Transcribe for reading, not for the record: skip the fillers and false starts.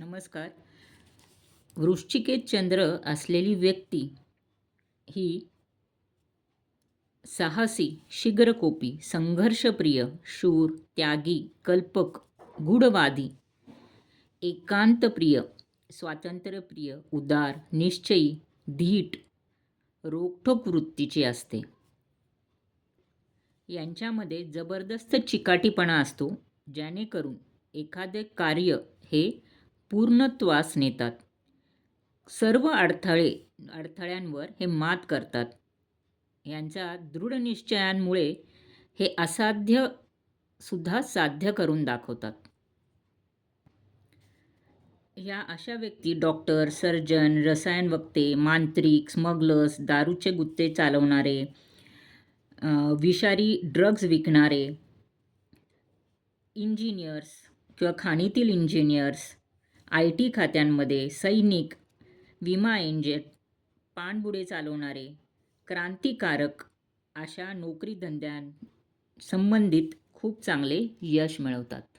नमस्कार. वृश्चिकेत चंद्र असलेली व्यक्ती ही साहसी, शीघ्रकोपी, संघर्षप्रिय, शूर, त्यागी, कल्पक, गूढवादी, एकांतप्रिय, स्वातंत्र्यप्रिय, उदार, निश्चयी, धीट, रोखठोक वृत्तीची असते. यांच्यामध्ये जबरदस्त चिकाटीपणा असतो, जेणेकरून एखादे कार्य हे पूर्णत्वास नेतात. सर्व अडथळ्यांवर हे मात करतात. यांच्या दृढ निश्चयांमुळे हे असाध्य सुद्धा साध्य करून दाखवतात. ह्या अशा व्यक्ती डॉक्टर, सर्जन, रसायनवक्ते, मांत्रिक, स्मगलर्स, दारूचे गुत्ते चालवणारे, विषारी ड्रग्ज विकणारे, इंजिनियर्स किंवा खाणीतील इंजिनियर्स, IT खात्यांमध्ये सैनिक, विमा एजंट, पाणबुडे चालवणारे, क्रांतिकारक अशा नोकरी धंद्यांसंबंधित खूप चांगले यश मिळवतात.